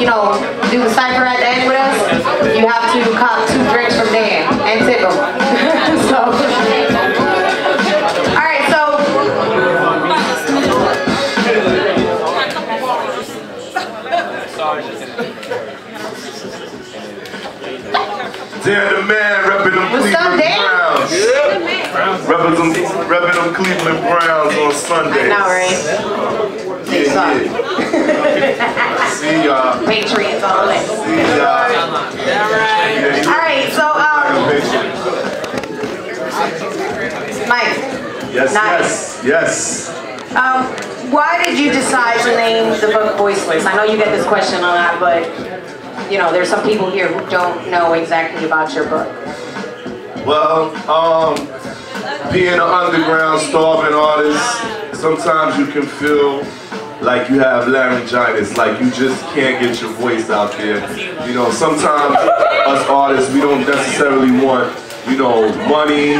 you know, do the cipher at the end with us, you have to cop 2 drinks from Dan and tip them. So, all right, so. Dan the man, repping them Cleveland Browns. Repping them Cleveland Browns on Sunday. I know, right? They suck. See y'all. Patriots all the way. See y'all. All right, so Mike. Yes, yes. Why did you decide to name the book Voiceless? I know you get this question a lot, but you know, there's some people here who don't know exactly about your book. Well, being an underground starving artist, sometimes you can feel like you have laryngitis, like you just can't get your voice out there. You know, sometimes us artists, we don't necessarily want, you know, money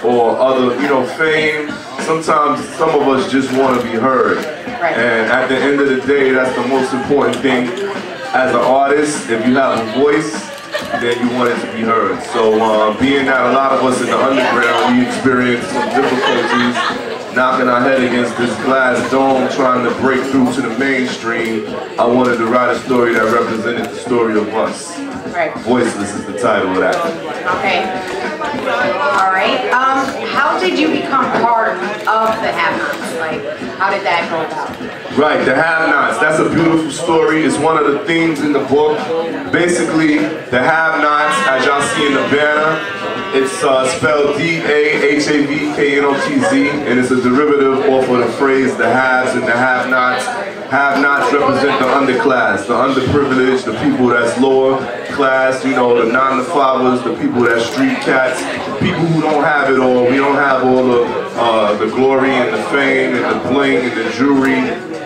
or other, you know, fame. Sometimes some of us just want to be heard. Right. And at the end of the day, that's the most important thing. As an artist, if you have a voice, then you want it to be heard. So being that a lot of us in the underground, we experience some difficulties knocking our head against this glass dome trying to break through to the mainstream, I wanted to write a story that represented the story of us. Right. Voiceless is the title of that. Okay. All right. How did you become part of the Have-Nots? Like, how did that go about? Right, the Have-Nots. That's a beautiful story. It's one of the themes in the book. Basically, the Have-Nots, as y'all see in the banner, it's spelled D-A-H-A-V-K-N-O-T-Z, and it's a derivative off of the phrase the haves and the have-nots. Have-nots represent the underclass, the underprivileged, the people that's lower class, you know, the 9-to-5ers, the people that's street cats, people who don't have it all. We don't have all the glory and the fame and the bling and the jewelry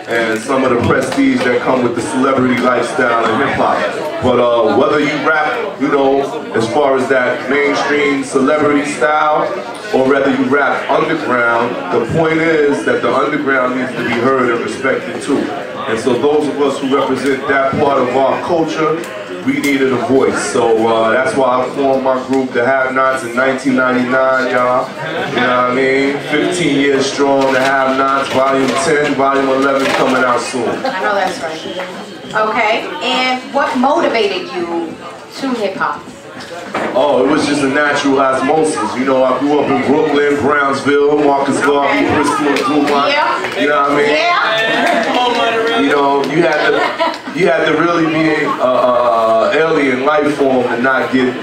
and some of the prestige that come with the celebrity lifestyle in hip-hop. But whether you rap, you know, as far as that mainstream celebrity style, or whether you rap underground, the point is that the underground needs to be heard and respected too. And so those of us who represent that part of our culture, we needed a voice. So that's why I formed my group, the Have-Nots, in 1999, y'all. You know what I mean? 15 years strong, the Have-Nots, volume 10, volume 11 coming out soon. I know that's right. Okay, and what motivated you to hip-hop? Oh, it was just a natural osmosis. You know, I grew up in Brooklyn, Brownsville, Marcus Garvey, Bristol, and Dumont. Yeah. You know what I mean? Yeah. You know, you had to really be alien life form to not get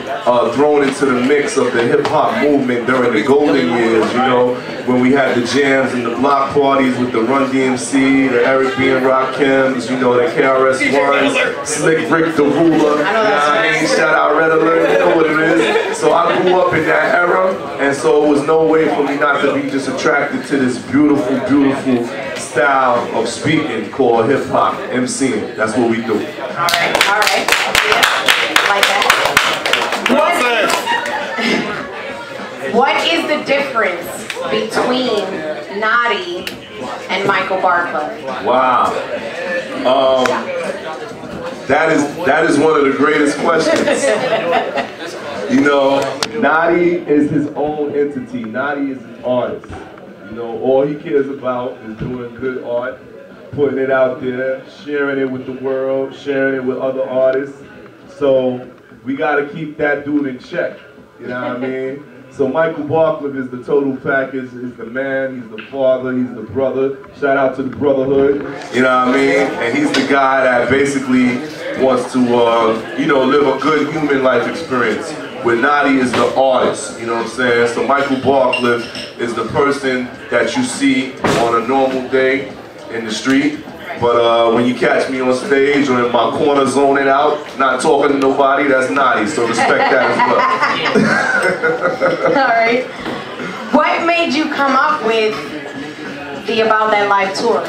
thrown into the mix of the hip-hop movement during the golden years, you know, when we had the jams and the block parties with the Run DMC, the Eric B. and Rakims, you know, the KRS-Ones, Slick Rick the Ruler, you know what I mean? Shout out Red Alert, you know what it is. So I grew up in that era, and so it was no way for me not to be just attracted to this beautiful, beautiful style of speaking called hip-hop, MCing. That's what we do. All right, all right. Yeah, like that. What is the difference between Knotty and Michael Barclift? Wow. That is one of the greatest questions. You know, Knotty is his own entity. Knotty is an artist. You know, all he cares about is doing good art, putting it out there, sharing it with the world, sharing it with other artists. So we got to keep that dude in check. You know what I mean? So Michael Barclift is the total package. He's the man, he's the father, he's the brother. Shout out to the brotherhood, you know what I mean? And he's the guy that basically wants to, you know, live a good human life experience. Where Knotty is the artist, you know what I'm saying? So Michael Barclift is the person that you see on a normal day in the street. But when you catch me on stage or in my corner zoning out, not talking to nobody, that's Knotty, so respect that as well. All right. What made you come up with the About That Life tour?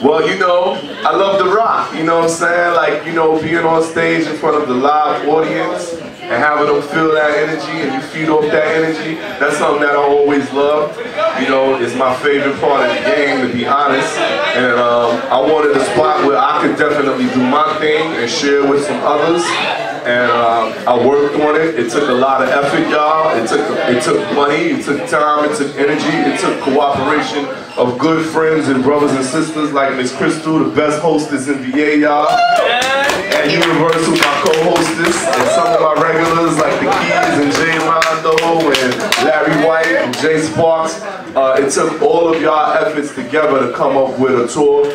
Well, you know, I love the rock, you know what I'm saying? Like, you know, being on stage in front of the live audience, and having them feel that energy and you feed off that energy, that's something that I always love. You know, it's my favorite part of the game, to be honest. And I wanted a spot where I could definitely do my thing and share with some others. And I worked on it. It took a lot of effort, y'all. It took money, it took time, it took energy, it took cooperation of good friends and brothers and sisters like Miss Cristol, the best hostess in VA, y'all. And Universal, my co-hostess, and some of my regulars like the Keys and Jay Rondo and Larry White and Jay Sparks. It took all of y'all efforts together to come up with a tour.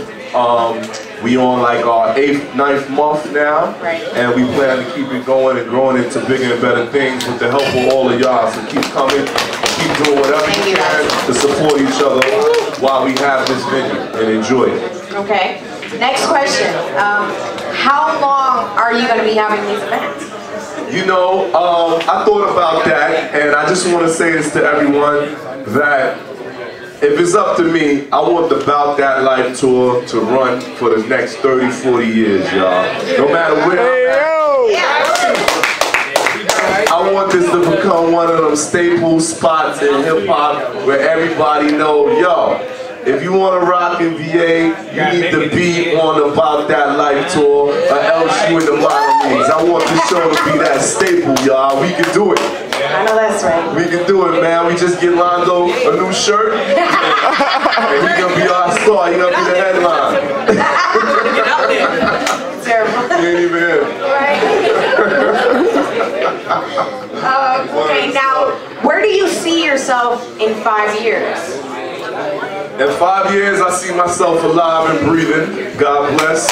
We on like our 8th, 9th month now, and we plan to keep it going and growing into bigger and better things with the help of all of y'all. So keep coming, keep doing whatever you can to support each other while we have this venue and enjoy it. Okay, next question. How long are you going to be having these events? You know, I thought about that, and I just want to say this to everyone that if it's up to me, I want the Bout That Life tour to run for the next 30, 40 years, y'all. No matter where I'm at. I want this to become one of them staple spots in hip-hop where everybody knows, yo, if you want to rock in VA, you need to be on the Bout That Life tour, or else you in the minor leagues. I want this show to be that staple, y'all. We can do it. I know that's right. We can do it, man. We just get Londo a new shirt, and he's gonna be our star. He's gonna be the headline. Terrible. He ain't even here. Okay, now, where do you see yourself in 5 years? In 5 years, I see myself alive and breathing. God bless.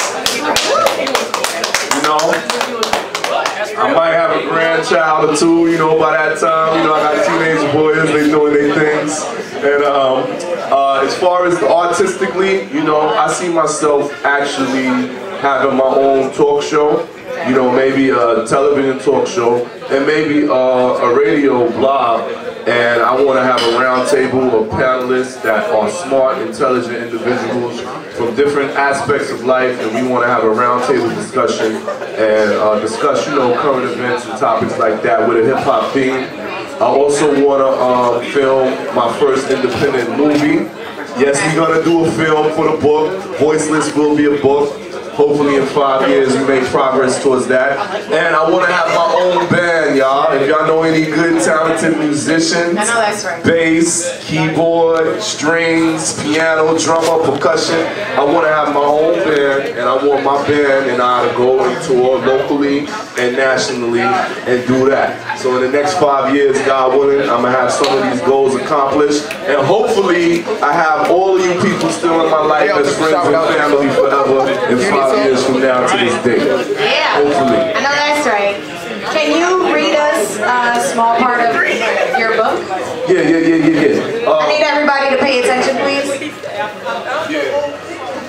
You know, I might have a grandchild or two, you know, by that time. You know, I got teenage boys, they doing their things. And as far as artistically, you know, I see myself actually having my own talk show. You know, maybe a television talk show, and maybe a radio blog. And I want to have a round table of panelists that are smart, intelligent individuals from different aspects of life, and we want to have a round table discussion and discuss, you know, current events and topics like that with a hip-hop theme. I also want to film my first independent movie. Yes, we're going to do a film for the book. Voiceless will be a book. Hopefully in 5 years we make progress towards that. And I want to have my own band, y'all. If y'all know any good, talented musicians, bass, keyboard, strings, piano, drummer, percussion, I want to have my own band, and I want my band and I to go and tour locally and nationally and do that. So in the next 5 years, God willing, I'm going to have some of these goals accomplished. And hopefully I have all of you people still in my life as friends and family forever in 5 years from now to this day. Yeah. Hopefully. I know that's right. Can you read us a small part of your book? Yeah. I need everybody to pay attention, please.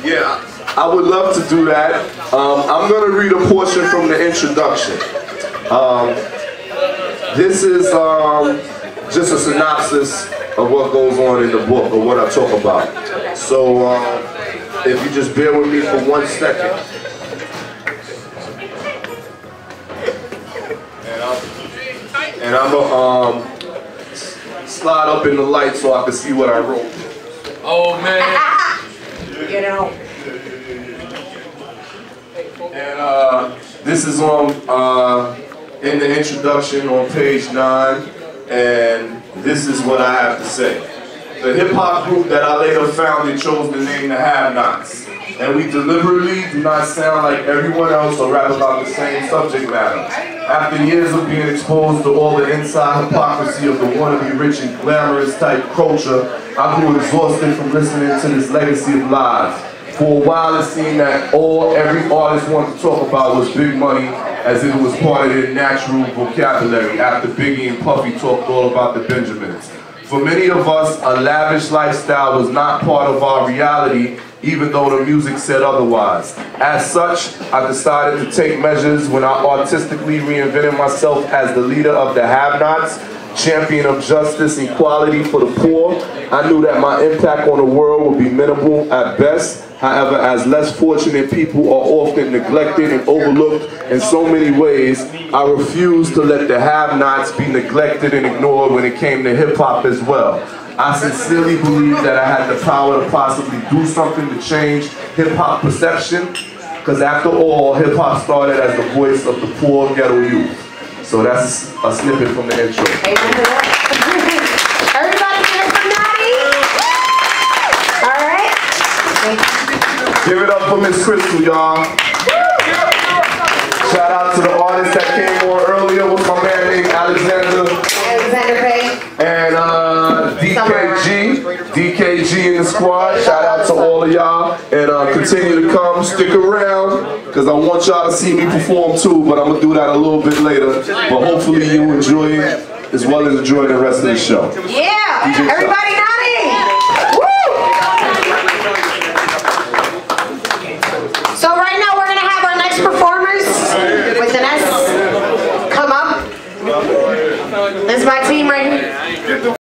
Yeah. I would love to do that. I'm going to read a portion from the introduction. This is just a synopsis of what goes on in the book, or what I talk about. So, if you just bear with me for 1 second. And I'm gonna slide up in the light so I can see what I wrote. Oh man. You know. And this is on in the introduction on page 9, and this is what I have to say. The hip-hop group that I later founded chose the name the Have-Nots, and we deliberately do not sound like everyone else or rap about the same subject matter. After years of being exposed to all the inside hypocrisy of the wannabe rich and glamorous type culture, I grew exhausted from listening to this legacy of lies. For a while it seemed that every artist wanted to talk about was big money, as if it was part of their natural vocabulary, after Biggie and Puffy talked all about the Benjamins. For many of us, a lavish lifestyle was not part of our reality, even though the music said otherwise. As such, I decided to take measures when I artistically reinvented myself as the leader of the Have-Nots, champion of justice and equality for the poor. I knew that my impact on the world would be minimal at best, However, as less fortunate people are often neglected and overlooked in so many ways, I refuse to let the have-nots be neglected and ignored when it came to hip-hop as well. I sincerely believe that I had the power to possibly do something to change hip-hop perception, because after all, hip-hop started as the voice of the poor ghetto youth. So that's a snippet from the intro. Everybody here for Knotty? All right. Give it up for Miss Cristol, y'all. Shout out to the artist that came on earlier with my man named Alexander Payne. and DKG in the squad. Shout out to all of y'all, and continue to come, stick around, because I want y'all to see me perform too, but I'm gonna do that a little bit later. But hopefully you enjoy it as well as enjoy the rest of the show. Yeah, everybody.